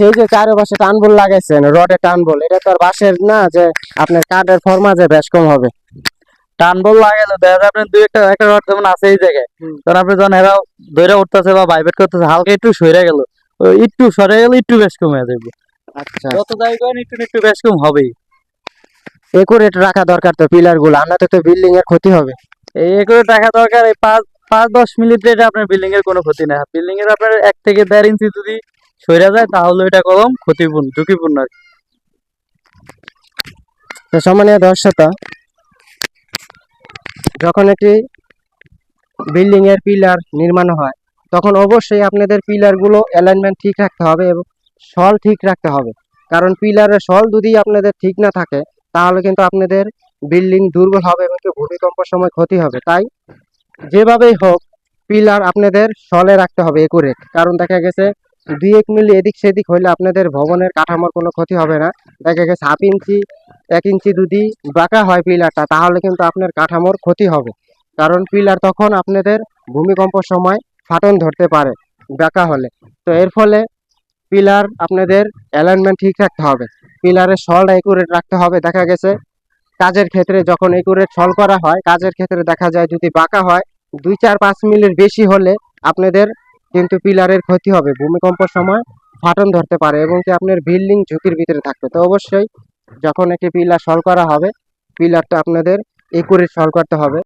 এই যে চারপাশে টানবল লাগাইছেন, রডে টানবল, এটা তো আর বাঁশের না যে আপনার কাঠের ফর্মা যে বেশ কম হবে। টানবল লাগাইলো দেখা যায় আপনার দুই একটা একটা রড যেমন আছে এই জায়গায়, তখন আপনি যখন এরা ধরে উঠতেছে বা ভাইব্রেট করতেছে হালকা একটু সরে গেল, একটু সরে গেলে একটু বেশ কমে যাবে। আচ্ছা, যত যাই করেন একটু একটু বেশ কম হবেই। একুরেট রাখা দরকার তো পিলার গুলো, আপনাদের তো বিল্ডিং এর ক্ষতি হবে। এই করে টাকা দরকার, এই 5-10 মিনিট রেটে আপনার বিল্ডিং এর কোনো ক্ষতি নাই। বিল্ডিং এর আপনার 1 থেকে 1.5 ইঞ্চি যদি সরে যায় তাহলে ওইটা কলম ক্ষতিপূর্ণ ঝুঁকিপূর্ণ আর কি। তো সম্মানীয় দর্শক, যখন একটি বিল্ডিং এর পিলার নির্মাণ হয় তখন অবশ্যই আপনাদের পিলার গুলো অ্যালাইনমেন্ট ঠিক রাখতে হবে এবং সল ঠিক রাখতে হবে। কারণ পিলারের সল যদি আপনাদের ঠিক না থাকে তাহলে কিন্তু আপনাদের বিল্ডিং দুর্বল হবে এবং ভূমিকম্পের সময় ক্ষতি হবে। তাই যেভাবেই হোক পিলার আপনাদের সলে রাখতে হবে একুরেট। কারণ দেখা গেছে 2-1 মিলি এদিক সেদিক হইলে আপনাদের ভবনের কাঠামোর কোনো ক্ষতি হবে না। দেখা গেছে 1/2 ইঞ্চি 1 ইঞ্চি যদি বাঁকা হয় পিলারটা তাহলে কিন্তু আপনার কাঠামোর ক্ষতি হবে। কারণ পিলার তখন আপনাদের ভূমিকম্পের সময় ফাটন ধরতে পারে বাঁকা হলে। তো এর ফলে পিলার আপনাদের অ্যালাইনমেন্ট ঠিক রাখতে হবে, পিলারের সলটা একুরেট রাখতে হবে। দেখা গেছে কাজের ক্ষেত্রে যখন একুরেট সল করা হয়, কাজের ক্ষেত্রে দেখা যায় যদি বাঁকা হয় 2-4-5 মিলির বেশি হলে আপনাদের কিন্তু পিলারের ক্ষতি হবে, ভূমিকম্পের সময় ফাটন ধরতে পারে এবং কি আপনার বিল্ডিং ঝুঁকির ভিতরে থাকবে। তো অবশ্যই যখন একটি পিলার সল করা হবে পিলারটা আপনাদের একুরেট সল করতে হবে।